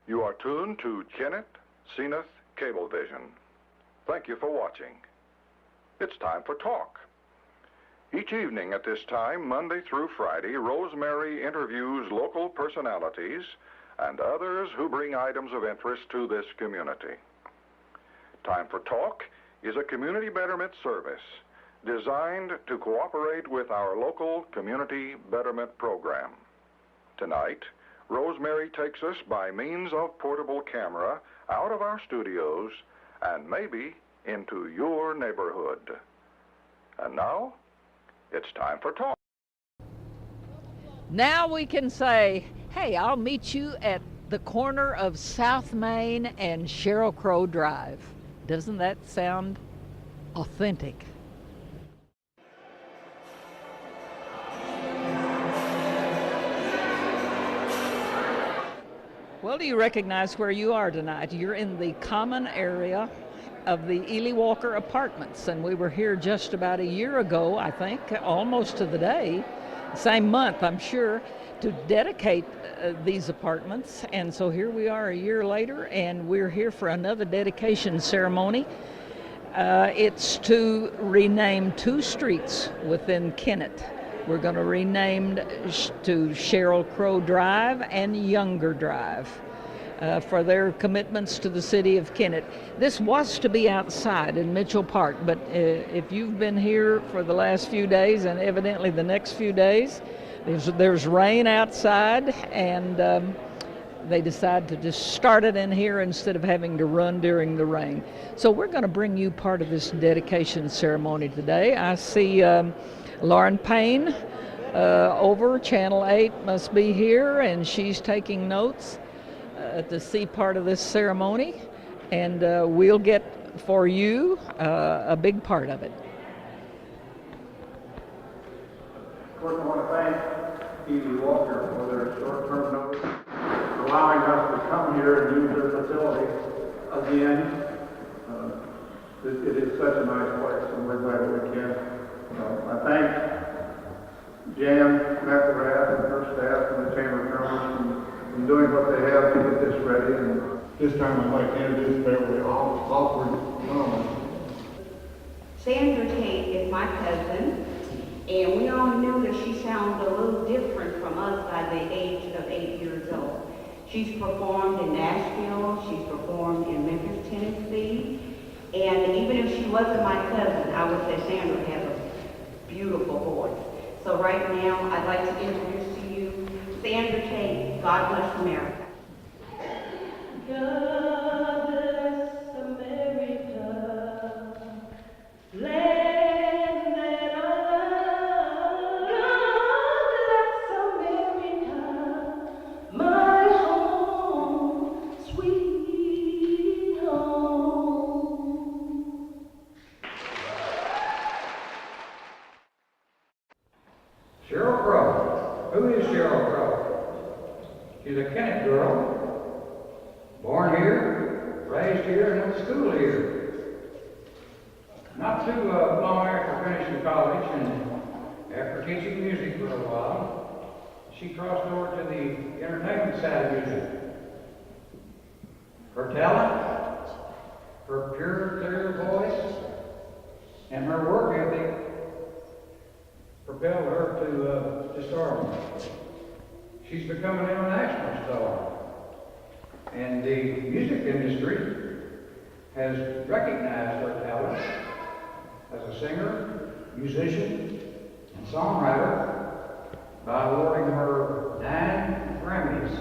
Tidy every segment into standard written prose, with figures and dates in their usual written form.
You are tuned to Kenneth Zenith Cablevision. Thank you for watching. It's time for talk. Each evening at this time, Monday through Friday, Rosemary interviews local personalities and others who bring items of interest to this community. Time for Talk is a community betterment service designed to cooperate with our local community betterment program. Tonight, Rosemary takes us by means of portable camera out of our studios and maybe into your neighborhood. And now, it's time for talk. Now we can say, hey, I'll meet you at the corner of South Main and Sheryl Crow Drive. Doesn't that sound authentic? Well, do you recognize where you are tonight? You're in the common area of the Ely Walker Apartments, and we were here just about a year ago, I think, almost to the day, same month, I'm sure, to dedicate these apartments. And so here we are a year later, and we're here for another dedication ceremony. It's to rename 2 streets within Kennett. We're going to rename to Sheryl Crow Drive and Younger Drive for their commitments to the city of Kennett. This was to be outside in Mitchell Park, but if you've been here for the last few days, and evidently the next few days, there's rain outside, and they decided to just start it in here instead of having to run during the rain. So we're going to bring you part of this dedication ceremony today. I see Lauren Payne over Channel 8 must be here, and she's taking notes to see part of this ceremony, and we'll get for you a big part of it. Of course, I want to thank Ely Walker for their short-term notice, allowing us to come here and use their facility again. It is such a nice place, and we're glad that we can. I thank Jan McElrath and her staff and the Chamber of Commerce for doing what they have to get this ready. And this time I'd like to introduce Beverly Alford Norman. Sandra Tate is my cousin, and we all knew that she sounds a little different from us by the age of 8 years old. She's performed in Nashville, she's performed in Memphis, Tennessee, and even if she wasn't my cousin, I would say Sandra has a beautiful voice. So right now, I'd like to introduce to you Sandra Tate, God Bless America. God bless America, land that I love. God bless America, my home, sweet home. Sheryl Crow. Who is Sheryl Crow? She's a Kennett girl, born here, raised here, and went to school here. Not too long after finishing college and after teaching music for a while, she crossed over to the entertainment side of music. Her talent, her pure, clear voice, and her work ethic propelled her to stardom. She's become an international star, and the music industry has recognized her talent as a singer, musician, and songwriter by awarding her 9 Grammys.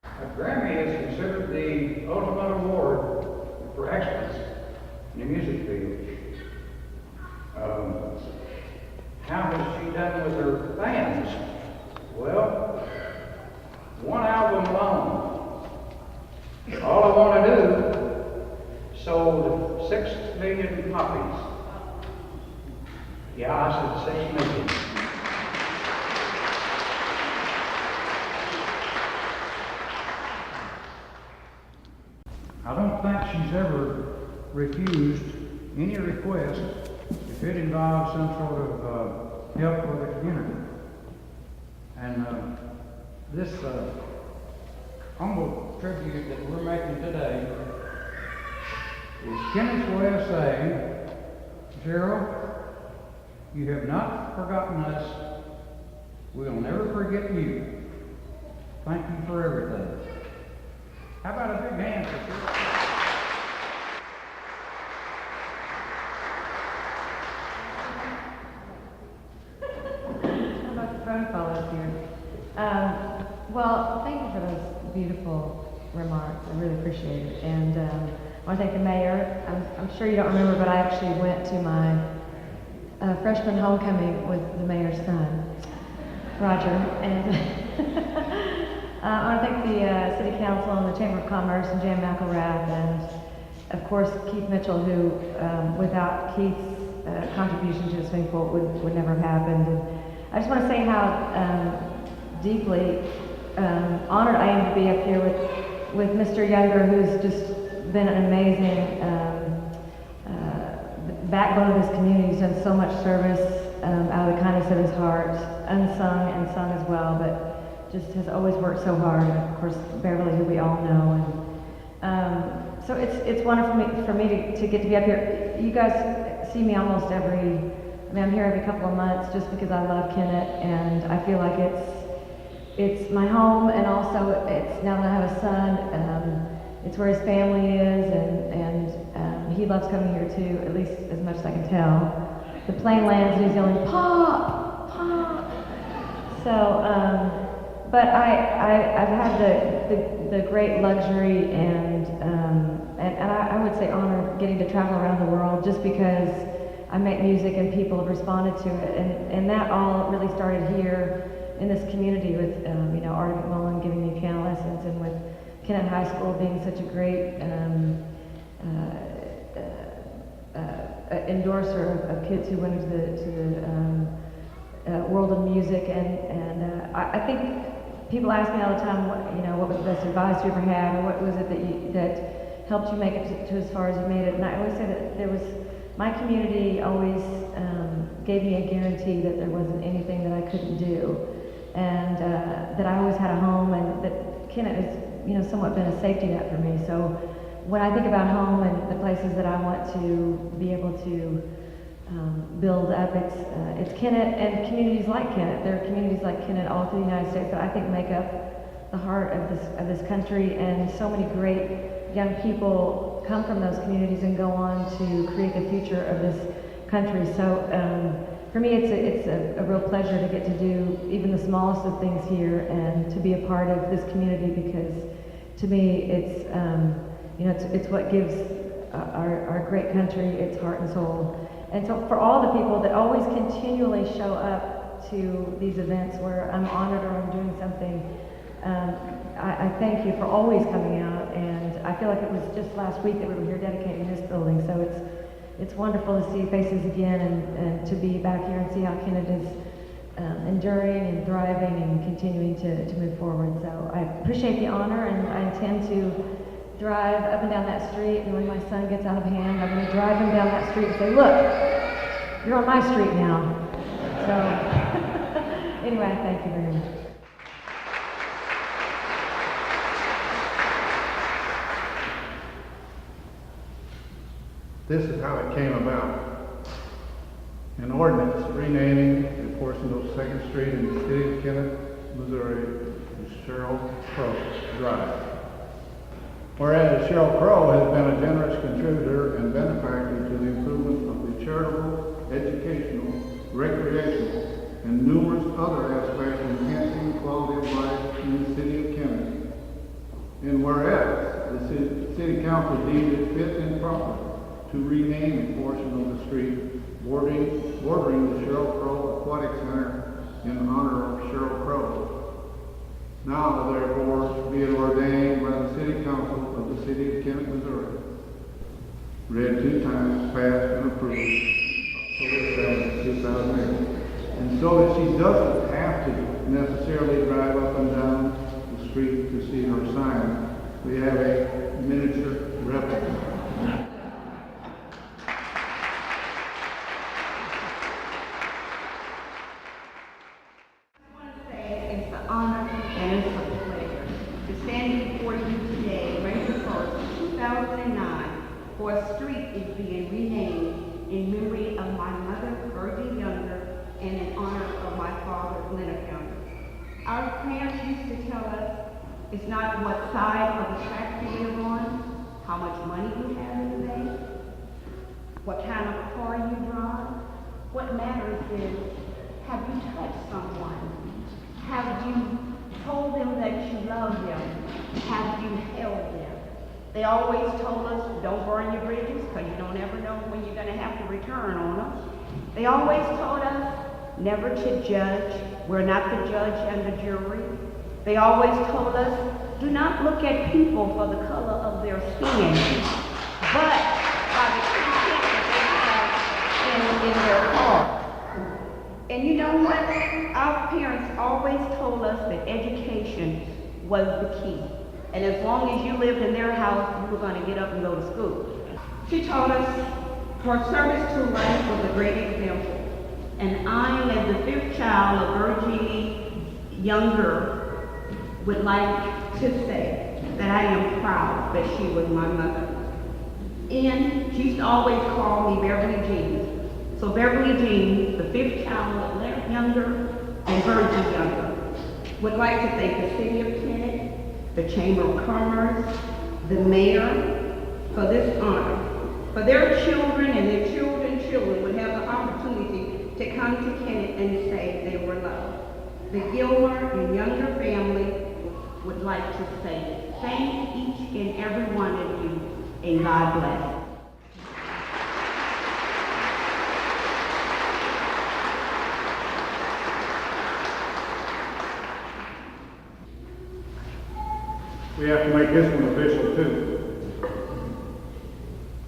A Grammy is considered the ultimate award for excellence in the music field. How has she done with her fans? Well, one album alone, All I Want to Do, sold 6 million copies. Yeah, I said 6 million. I don't think she's ever refused any request if it involves some sort of help for the community. And this humble tribute that we're making today is Kenneth's way of saying, Cheryl, you have not forgotten us. We'll never forget you. Thank you for everything. How about a big hand for Cheryl? How about the protocol up here? Well, thank you for those beautiful remarks. I really appreciate it. And I want to thank the mayor. I'm sure you don't remember, but I actually went to my freshman homecoming with the mayor's son, Roger. And I want to thank the City Council and the Chamber of Commerce and Jan McElrath and, of course, Keith Mitchell, who, without Keith's contribution to the swimming pool would never have happened. And I just want to say how deeply honored I am to be up here with Mr. Younger, who's just been an amazing backbone of this community. He's done so much service out of the kindness of his heart, unsung and sung as well, but just has always worked so hard. And of course, Beverly, who we all know. And so it's wonderful for me to get to be up here. You guys see me almost I'm here every couple of months just because I love Kennett, and I feel like it's my home, and also it's, now that I have a son, it's where his family is, and he loves coming here too, at least as much as I can tell. The plane lands and he's yelling, "Pop! Pop!" So, but I've had the great luxury and I would say honor getting to travel around the world just because I make music and people have responded to it, and that all really started here in this community with Artie McMullen giving me piano lessons, and with Kennett High School being such a great endorser of kids who went into the world of music, and I think people ask me all the time, what was the best advice you ever had, or what was it that helped you make it to as far as you made it? And I always say that my community always gave me a guarantee that there wasn't anything that I couldn't do, and that I always had a home, and that Kennett has, somewhat been a safety net for me. So when I think about home and the places that I want to be able to build up, it's Kennett and communities like Kennett. There are communities like Kennett all through the United States that I think make up the heart of this country, and so many great young people come from those communities and go on to create the future of this country. So for me, it's a real pleasure to get to do even the smallest of things here and to be a part of this community, because to me, it's what gives our great country its heart and soul. And so for all the people that always continually show up to these events where I'm honored or I'm doing something, I thank you for always coming out, and I feel like it was just last week that we were here dedicating this building, so it's wonderful to see faces again, and to be back here and see how Kennett is enduring and thriving and continuing to move forward. So I appreciate the honor, and I intend to drive up and down that street, and when my son gets out of hand, I'm going to drive him down that street and say, "Look, you're on my street now." So anyway, I thank you very much. This is how it came about. An ordinance renaming a portion of 2nd Street in the city of Kennett, Missouri, as Cheryl Crow Drive. Whereas Cheryl Crow has been a generous contributor and benefactor to the improvement of the charitable, educational, recreational, and numerous other aspects enhancing the quality of life in the city of Kennett. And whereas the city council deemed it fit and proper to rename a portion of the street bordering the Cheryl Crow Aquatic Center in honor of Cheryl Crow. Now, therefore, be it ordained by the City Council of the City of Kennett, Missouri, read 2 times, passed and approved, October 7, 2008. And so that she doesn't have to necessarily drive up and down the street to see her sign, we have a miniature replica. what kind of car you drive. What matters is, have you touched someone? Have you told them that you love them? Have you held them? They always told us, don't burn your bridges, because you don't ever know when you're going to have to return on them. They always told us never to judge. We're not the judge and the jury. They always told us, do not look at people for the color of their skin, but by the content that they have in their heart. And you know what? Our parents always told us that education was the key. And as long as you lived in their house, you were going to get up and go to school. She taught us her service to life was a great example. And I, as the fifth child of Virginie Younger, would like to say that I am proud that she was my mother. And she used to always call me Beverly Jean. So Beverly Jean, the fifth child of Larry Younger and Virgie Younger, would like to thank the City of Kennett, the Chamber of Commerce, the Mayor, for this honor. For their children and their children's children would have the opportunity to come to Kennett and say they were loved. The Gilmer and Younger family would like to say thank each and every one of you, and God bless. We have to make this one official too.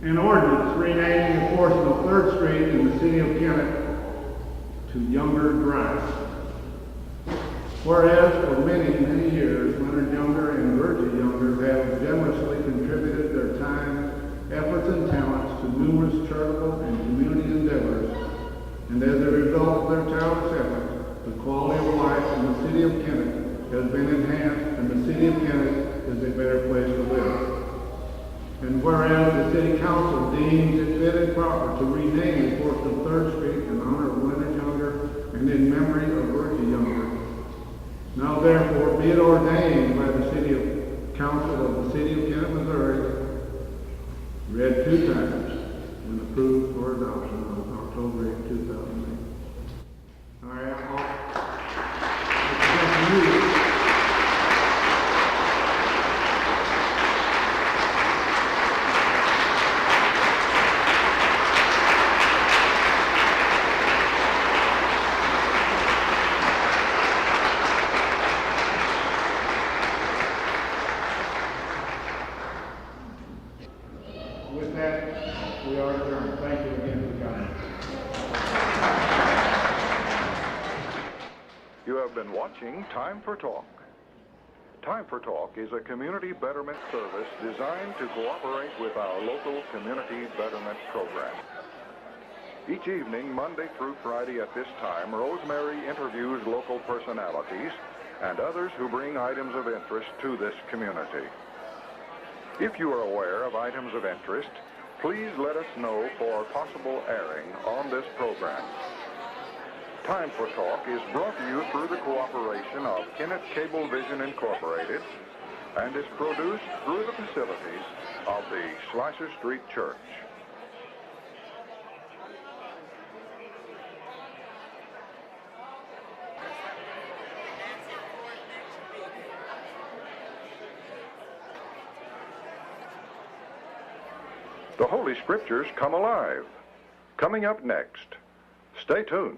An ordinance renaming a portion of 3rd Street in the city of Kennett to Younger Drive. Whereas for many, many years, Leonard Younger and Virgie Younger have generously contributed their time, efforts, and talents to numerous charitable and community endeavors, and as a result of their tireless efforts, the quality of life in the city of Kennett has been enhanced, and the city of Kennett is a better place to live. And whereas the City Council deems it fit and proper to rename a portion of 3rd Street in honor of Leonard Younger and in memory of Virgie Younger, now therefore be it ordained by the City Council of the City of Kennett, Missouri, read 2 times and approved for adoption on October 8, 2008. All right, with that, we are adjourned. Thank you again for coming. You have been watching Time for Talk. Time for Talk is a community betterment service designed to cooperate with our local community betterment program. Each evening, Monday through Friday at this time, Rosemary interviews local personalities and others who bring items of interest to this community. If you are aware of items of interest, please let us know for possible airing on this program. Time for Talk is brought to you through the cooperation of Kennett Cablevision Incorporated and is produced through the facilities of the Slicer Street Church. The Holy Scriptures come alive. Coming up next. Stay tuned.